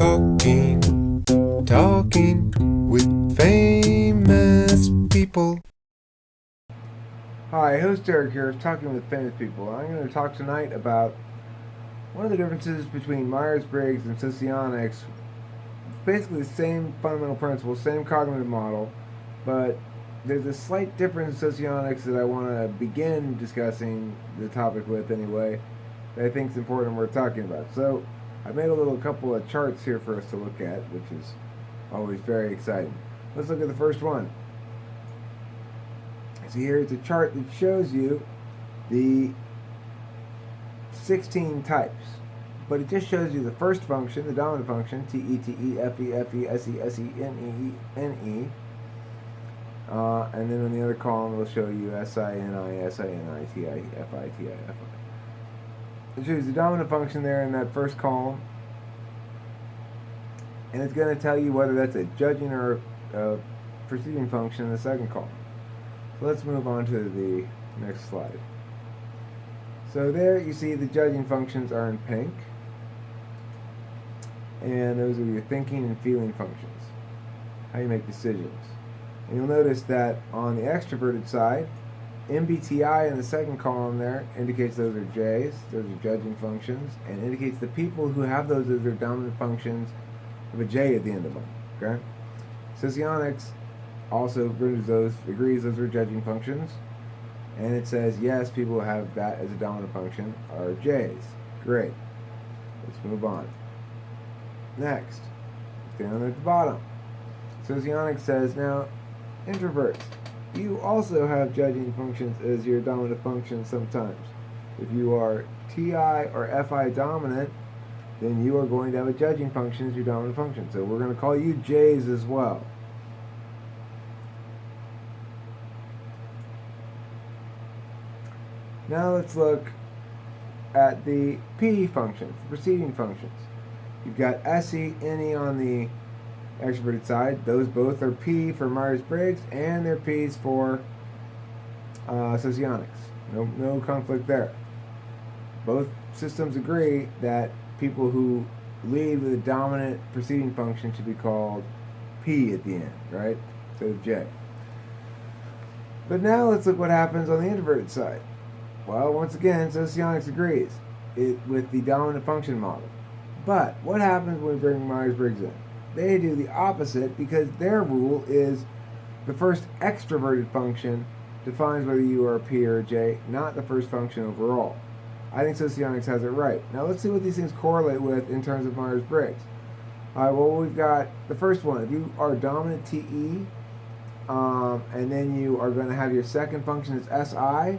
Talking with famous people. Hi, host Eric here, talking with famous people. I'm going to talk tonight about one of the differences between Myers-Briggs and Socionics. Basically the same fundamental principle, same cognitive model, but there's a slight difference in Socionics that I want to begin discussing the topic with anyway, that I think is important worth talking about. So I made a couple of charts here for us to look at, which is always very exciting. Let's look at the first one. So here it's a chart that shows you the 16 types, but it just shows you the first function, the dominant function, T-E-T-E, F-E-F-E, S-E, S-E, N-E, and then on the other column it'll show you S-I-N-I, S-I-N-I, T-I, F-I, T-I, F-I. It shows the dominant function there in that first column, and it's going to tell you whether that's a judging or a perceiving function in the second column. So let's move on to the next slide. So there you see the judging functions are in pink, and those are your thinking and feeling functions, how you make decisions. And you'll notice that on the extroverted side, MBTI in the second column there indicates those are J's, those are judging functions, and indicates the people who have those as their dominant functions with a J at the end of them. Okay? Socionics also agrees those are judging functions, and it says yes, people who have that as a dominant function are J's. Great. Let's move on. Next, down at the bottom, Socionics says now introverts, you also have judging functions as your dominant function sometimes. If you are TI or FI dominant, then you are going to have a judging function as your dominant function. So we're going to call you J's as well. Now let's look at the P functions, the preceding functions. You've got SE, NE on the extroverted side. Those both are P for Myers-Briggs, and they're P's for Socionics. No conflict there. Both systems agree that people who lead with a dominant preceding function should be called P at the end, right? Instead of J. But now let's look what happens on the introverted side. Well, once again, Socionics agrees with the dominant function model. But what happens when we bring Myers-Briggs in? They do the opposite, because their rule is the first extroverted function defines whether you are a P or a J, not the first function overall. I think Socionics has it right. Now let's see what these things correlate with in terms of Myers-Briggs. All right, well, we've got the first one. If you are dominant TE, and then you are going to have your second function as SI,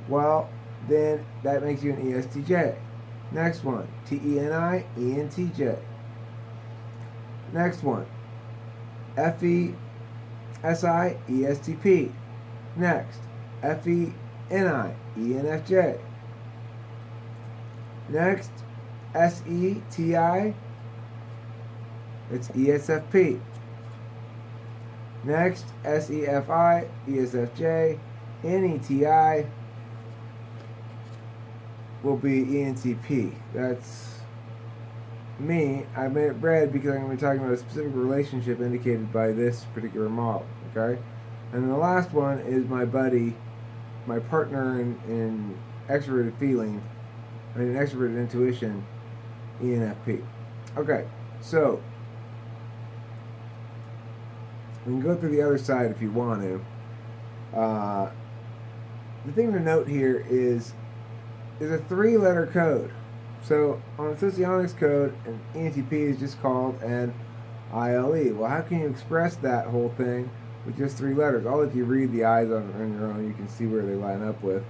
well, then that makes you an ESTJ. Next one, TENI, ENTJ. Next one, FE, SI, ESTP. Next, FENI, ENFJ. Next, SETI, it's ESFP. Next, SEFI, ESFJ. NETI will be ENTP. That's me. I made it red because I'm going to be talking about a specific relationship indicated by this particular model. Okay? And the last one is my buddy, my partner in extroverted feeling, extroverted intuition, ENFP. Okay, so we can go through the other side if you want to. The thing to note here is there's a 3-letter code. So on the Socionics code, an ENTP is just called an ILE. Well, how can you express that whole thing with just 3 letters? I'll let you read the I's on your own. You can see where they line up with.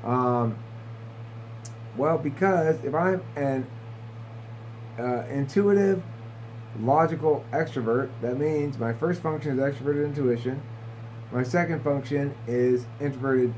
Well, because if I'm an intuitive, logical extrovert, that means my first function is extroverted intuition. My second function is introverted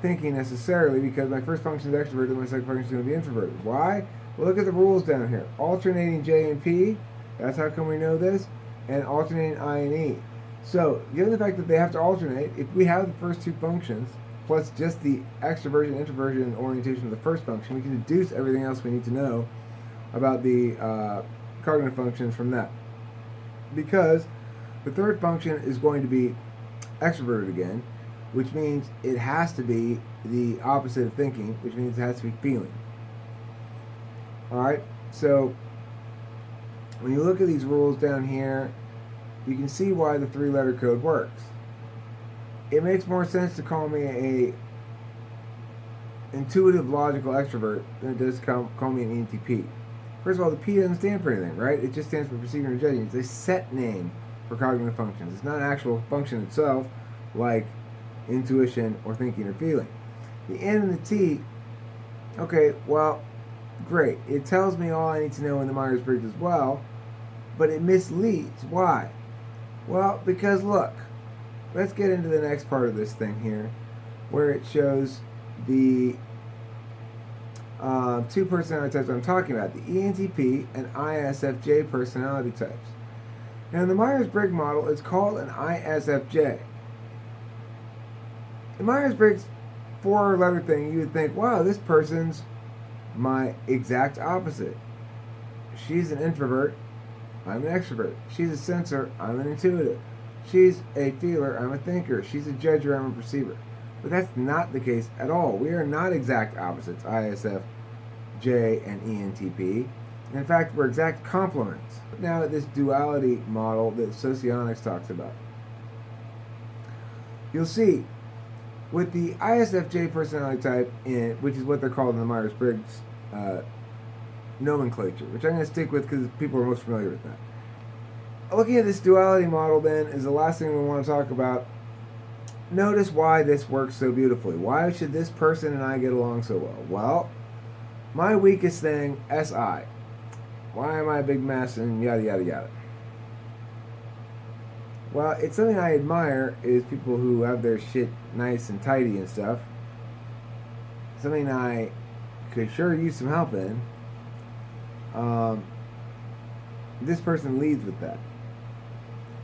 thinking necessarily, because my first function is extroverted and my second function is going to be introverted. Why? Well, look at the rules down here. Alternating J and P, that's how come we know this, and alternating I and E. So, given the fact that they have to alternate, if we have the first two functions, plus just the extroversion, introversion, and orientation of the first function, we can deduce everything else we need to know about the cognitive functions from that. Because the third function is going to be extroverted again, which means it has to be the opposite of thinking, which means it has to be feeling. Alright, so when you look at these rules down here, you can see why the 3-letter code works. It makes more sense to call me a intuitive, logical extrovert than it does call me an ENTP. First of all, the P doesn't stand for anything, right? It just stands for perceiving and judging. It's a set name for cognitive functions. It's not an actual function itself, like intuition or thinking or feeling. The N and the T, okay, well, great. It tells me all I need to know in the Myers-Briggs as well, but it misleads. Why? Well, because look, let's get into the next part of this thing here, where it shows the two personality types I'm talking about, the ENTP and ISFJ personality types. Now, in the Myers-Briggs model, it's called an ISFJ. The Myers-Briggs 4-letter thing, you would think, wow, this person's my exact opposite. She's an introvert, I'm an extrovert. She's a sensor, I'm an intuitive. She's a feeler, I'm a thinker. She's a judger, I'm a perceiver. But that's not the case at all. We are not exact opposites, ISFJ and ENTP. In fact, we're exact complements. Now, this duality model that Socionics talks about, you'll see with the ISFJ personality type, which is what they're called in the Myers-Briggs nomenclature, which I'm going to stick with because people are most familiar with that. Looking at this duality model, then, is the last thing we want to talk about. Notice why this works so beautifully. Why should this person and I get along so well? Well, my weakest thing, SI. Why am I a big mess and yada yada yada? Well, it's something I admire is people who have their shit nice and tidy and stuff. Something I could sure use some help in. This person leads with that.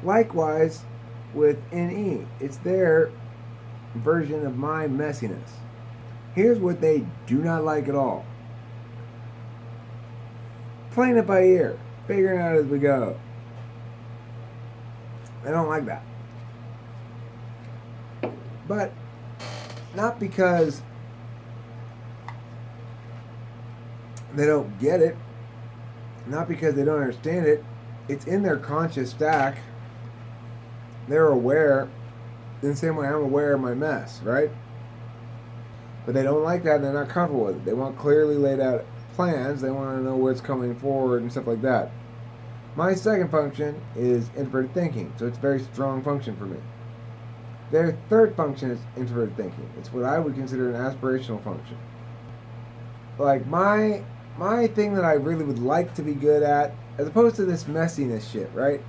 Likewise, with NE, it's their version of my messiness. Here's what they do not like at all. Playing it by ear, figuring it out as we go. They don't like that. But not because they don't get it, not because they don't understand it. It's in their conscious stack. They're aware in the same way I'm aware of my mess, right? But they don't like that and they're not comfortable with it. They want clearly laid out plans. They want to know where it's coming forward and stuff like that. My second function is introverted thinking, so it's a very strong function for me. Their third function is introverted thinking. It's what I would consider an aspirational function. Like my thing that I really would like to be good at, as opposed to this messiness shit, right?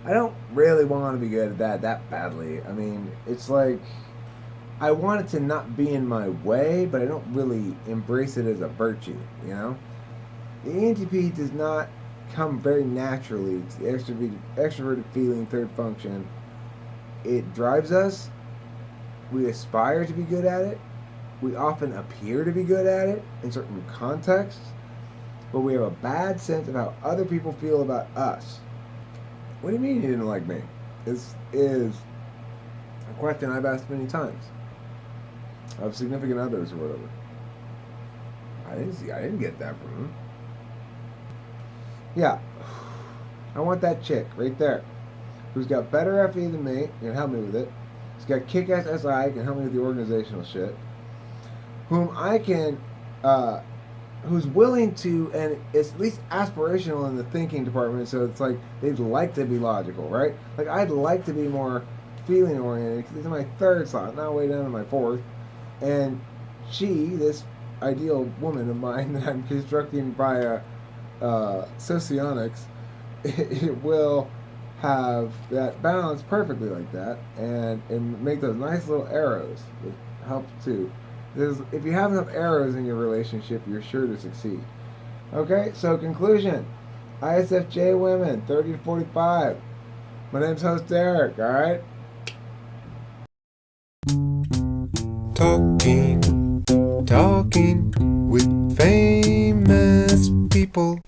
I don't really want to be good at that badly. I mean, it's like I want it to not be in my way, but I don't really embrace it as a virtue, you know? The ENTP does not come very naturally to the extroverted feeling third function. It drives us. We aspire to be good at it. We often appear to be good at it in certain contexts, but we have a bad sense of how other people feel about us. What do you mean you didn't like me? This is a question I've asked many times of significant others or whatever. I didn't get that from them. Yeah, I want that chick right there, who's got better FE than me, can help me with it. Who's got kick-ass SI, can help me with the organizational shit. Whom I can, who's willing to, and it's at least aspirational in the thinking department. So it's like they'd like to be logical, right? Like I'd like to be more feeling oriented. Because it's in my third slot, now way down to my fourth, and she, this ideal woman of mine that I'm constructing by Socionics, it will have that balance perfectly like that, and make those nice little arrows. It helps too. If you have enough arrows in your relationship, you're sure to succeed. Okay, so conclusion. ISFJ women, 30 to 45. My name's host Derek, alright? Talking with famous people.